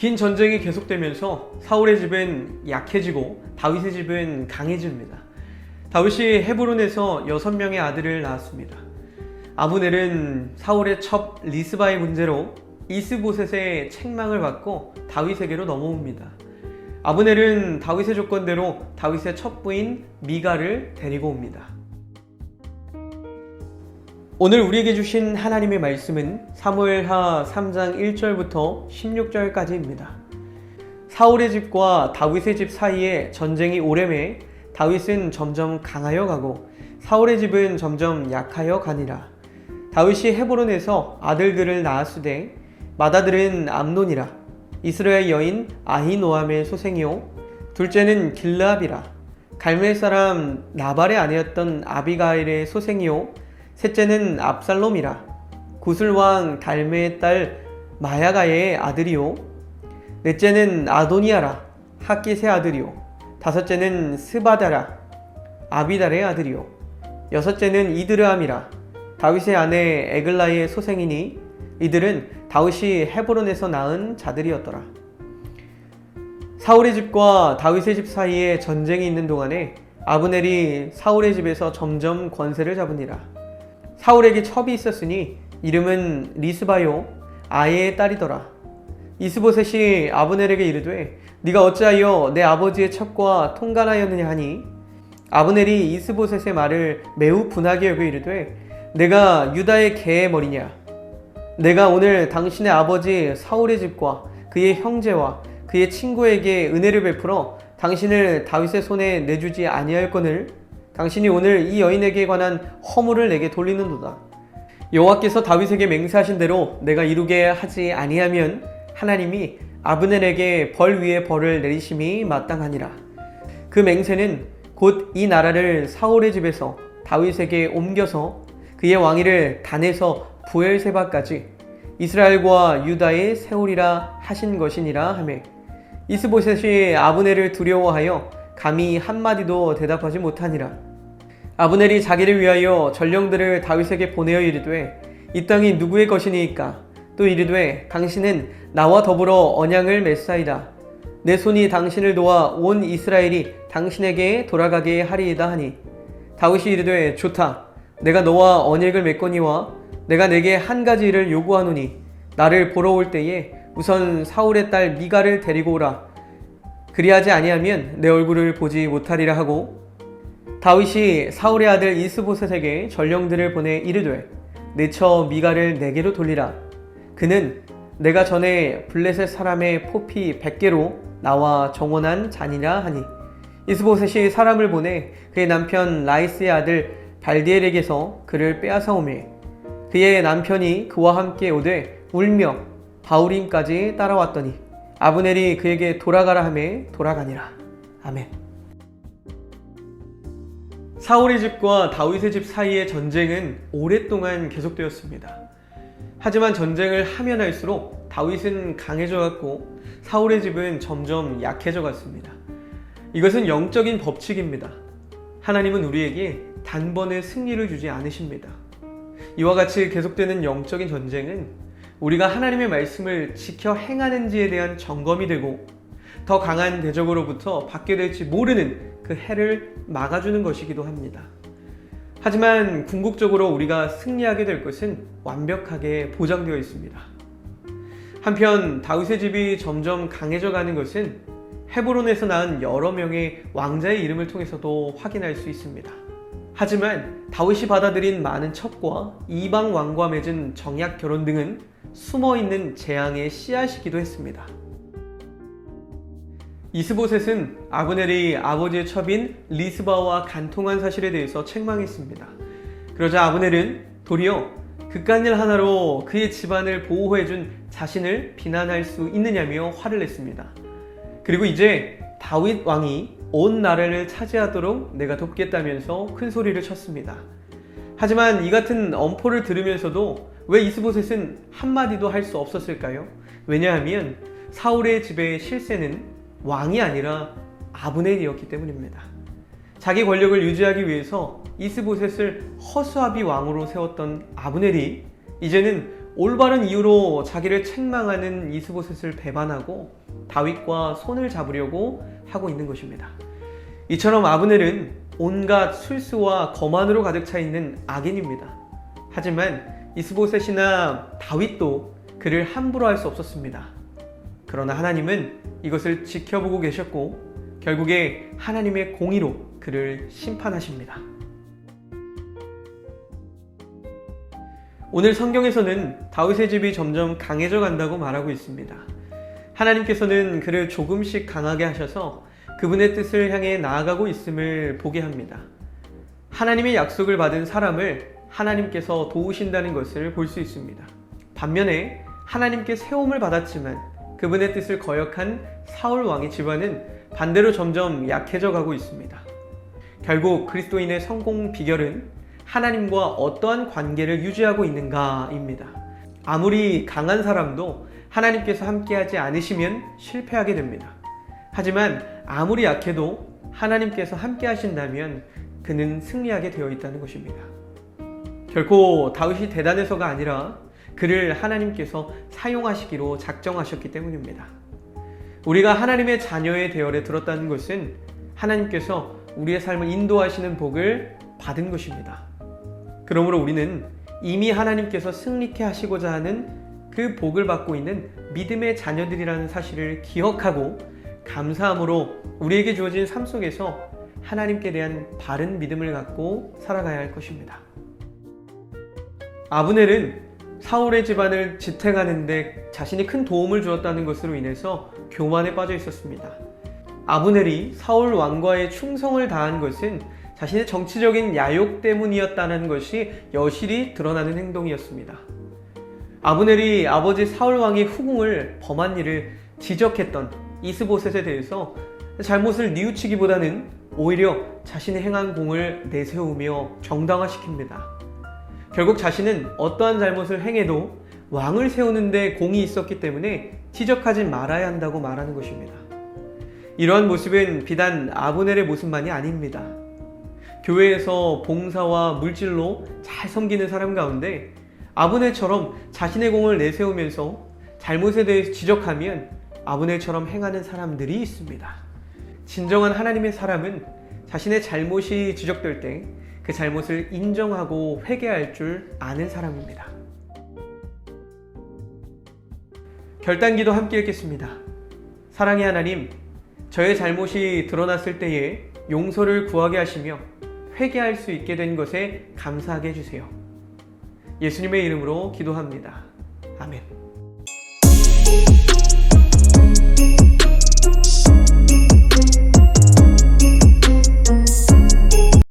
긴 전쟁이 계속되면서 사울의 집은 약해지고 다윗의 집은 강해집니다. 다윗이 헤브론에서 6명의 아들을 낳았습니다. 아브넬은 사울의 첩 리스바의 문제로 이스보셋의 책망을 받고 다윗에게로 넘어옵니다. 아브넬은 다윗의 조건대로 다윗의 첩부인 미가를 데리고 옵니다. 오늘 우리에게 주신 하나님의 말씀은 사무엘하 3장 1절부터 16절까지입니다. 사울의 집과 다윗의 집 사이에 전쟁이 오래매 다윗은 점점 강하여 가고 사울의 집은 점점 약하여 가니라. 다윗이 헤브론에서 아들들을 낳았으되 맏아들은 암논이라. 이스라엘 여인 아히노암의 소생이요 둘째는 길르압이라. 갈멜 사람 나발의 아내였던 아비가일의 소생이요 셋째는 압살롬이라. 구슬왕 달메의 딸 마야가의 아들이요 넷째는 아도니아라. 학깃의 아들이요 다섯째는 스바다라. 아비달의 아들이요 여섯째는 이드르암이라. 다윗의 아내 에글라의 소생이니 이들은 다윗이 헤브론에서 낳은 자들이었더라. 사울의 집과 다윗의 집 사이에 전쟁이 있는 동안에 아브넬이 사울의 집에서 점점 권세를 잡으니라. 사울에게 첩이 있었으니 이름은 리스바요 아예의 딸이더라. 이스보셋이 아브넬에게 이르되 네가 어찌하여 내 아버지의 첩과 통간하였느냐 하니 아브넬이 이스보셋의 말을 매우 분하게 여겨 이르되 내가 유다의 개의 머리냐. 내가 오늘 당신의 아버지 사울의 집과 그의 형제와 그의 친구에게 은혜를 베풀어 당신을 다윗의 손에 내주지 아니할거늘 당신이 오늘 이 여인에게 관한 허물을 내게 돌리는도다. 여호와께서 다윗에게 맹세하신 대로 내가 이루게 하지 아니하면 하나님이 아브넬에게 벌 위에 벌을 내리심이 마땅하니라. 그 맹세는 곧 이 나라를 사울의 집에서 다윗에게 옮겨서 그의 왕위를 단에서 부엘세바까지 이스라엘과 유다에 세우리라 하신 것이니라 하매 이스보셋이 아브넬을 두려워하여 감히 한마디도 대답하지 못하니라. 아브넬이 자기를 위하여 전령들을 다윗에게 보내어 이르되 이 땅이 누구의 것이니이까. 또 이르되 당신은 나와 더불어 언약을 맺사이다. 내 손이 당신을 도와 온 이스라엘이 당신에게 돌아가게 하리이다 하니 다윗이 이르되 좋다. 내가 너와 언약을 맺거니와 내가 내게 한 가지 일을 요구하노니 나를 보러 올 때에 우선 사울의 딸 미가를 데리고 오라. 그리하지 아니하면 내 얼굴을 보지 못하리라 하고 다윗이 사울의 아들 이스보셋에게 전령들을 보내 이르되 내 처 미가를 내게로 돌리라. 그는 내가 전에 블레셋 사람의 포피 100개로 나와 정원한 자니라 하니 이스보셋이 사람을 보내 그의 남편 라이스의 아들 발디엘에게서 그를 빼앗아 오매 그의 남편이 그와 함께 오되 울며 바후림까지 따라왔더니 아브넬이 그에게 돌아가라 하매 돌아가니라. 아멘. 사울의 집과 다윗의 집 사이의 전쟁은 오랫동안 계속되었습니다. 하지만 전쟁을 하면 할수록 다윗은 강해져 갔고 사울의 집은 점점 약해져 갔습니다. 이것은 영적인 법칙입니다. 하나님은 우리에게 단번에 승리를 주지 않으십니다. 이와 같이 계속되는 영적인 전쟁은 우리가 하나님의 말씀을 지켜 행하는지에 대한 점검이 되고 더 강한 대적으로부터 받게 될지 모르는 그 해를 막아주는 것이기도 합니다. 하지만 궁극적으로 우리가 승리하게 될 것은 완벽하게 보장되어 있습니다. 한편 다윗의 집이 점점 강해져 가는 것은 헤브론에서 낳은 여러 명의 왕자의 이름을 통해서도 확인할 수 있습니다. 하지만 다윗이 받아들인 많은 첩과 이방 왕과 맺은 정약 결혼 등은 숨어있는 재앙의 씨앗이기도 했습니다. 이스보셋은 아브넬이 아버지의 첩인 리스바와 간통한 사실에 대해서 책망했습니다. 그러자 아브넬은 도리어 그깟 일 하나로 그의 집안을 보호해준 자신을 비난할 수 있느냐며 화를 냈습니다. 그리고 이제 다윗 왕이 온 나라를 차지하도록 내가 돕겠다면서 큰 소리를 쳤습니다. 하지만 이 같은 엄포를 들으면서도 왜 이스보셋은 한마디도 할 수 없었을까요? 왜냐하면 사울의 집의 실세는 왕이 아니라 아브넬이었기 때문입니다. 자기 권력을 유지하기 위해서 이스보셋을 허수아비 왕으로 세웠던 아브넬이 이제는 올바른 이유로 자기를 책망하는 이스보셋을 배반하고 다윗과 손을 잡으려고 하고 있는 것입니다. 이처럼 아브넬은 온갖 술수와 거만으로 가득 차 있는 악인입니다. 하지만 이스보셋이나 다윗도 그를 함부로 할 수 없었습니다. 그러나 하나님은 이것을 지켜보고 계셨고 결국에 하나님의 공의로 그를 심판하십니다. 오늘 성경에서는 다윗의 집이 점점 강해져 간다고 말하고 있습니다. 하나님께서는 그를 조금씩 강하게 하셔서 그분의 뜻을 향해 나아가고 있음을 보게 합니다. 하나님의 약속을 받은 사람을 하나님께서 도우신다는 것을 볼 수 있습니다. 반면에 하나님께 세움을 받았지만 그분의 뜻을 거역한 사울 왕의 집안은 반대로 점점 약해져 가고 있습니다. 결국 그리스도인의 성공 비결은 하나님과 어떠한 관계를 유지하고 있는가입니다. 아무리 강한 사람도 하나님께서 함께하지 않으시면 실패하게 됩니다. 하지만 아무리 약해도 하나님께서 함께하신다면 그는 승리하게 되어 있다는 것입니다. 결코 다윗이 대단해서가 아니라 그를 하나님께서 사용하시기로 작정하셨기 때문입니다. 우리가 하나님의 자녀의 대열에 들었다는 것은 하나님께서 우리의 삶을 인도하시는 복을 받은 것입니다. 그러므로 우리는 이미 하나님께서 승리케 하시고자 하는 그 복을 받고 있는 믿음의 자녀들이라는 사실을 기억하고 감사함으로 우리에게 주어진 삶 속에서 하나님께 대한 바른 믿음을 갖고 살아가야 할 것입니다. 아브넬은 사울의 집안을 지탱하는 데 자신이 큰 도움을 주었다는 것으로 인해서 교만에 빠져 있었습니다. 아브넬이 사울 왕과의 충성을 다한 것은 자신의 정치적인 야욕 때문이었다는 것이 여실히 드러나는 행동이었습니다. 아브넬이 아버지 사울 왕의 후궁을 범한 일을 지적했던 이스보셋에 대해서 잘못을 뉘우치기보다는 오히려 자신의 행한 공을 내세우며 정당화시킵니다. 결국 자신은 어떠한 잘못을 행해도 왕을 세우는 데 공이 있었기 때문에 지적하지 말아야 한다고 말하는 것입니다. 이러한 모습은 비단 아브넬의 모습만이 아닙니다. 교회에서 봉사와 물질로 잘 섬기는 사람 가운데 아브넬처럼 자신의 공을 내세우면서 잘못에 대해 지적하면 아브넬처럼 행하는 사람들이 있습니다. 진정한 하나님의 사람은 자신의 잘못이 지적될 때 그 잘못을 인정하고 회개할 줄 아는 사람입니다. 결단기도 함께 읽겠습니다. 사랑의 하나님, 저의 잘못이 드러났을 때에 용서를 구하게 하시며 회개할 수 있게 된 것에 감사하게 해주세요. 예수님의 이름으로 기도합니다. 아멘.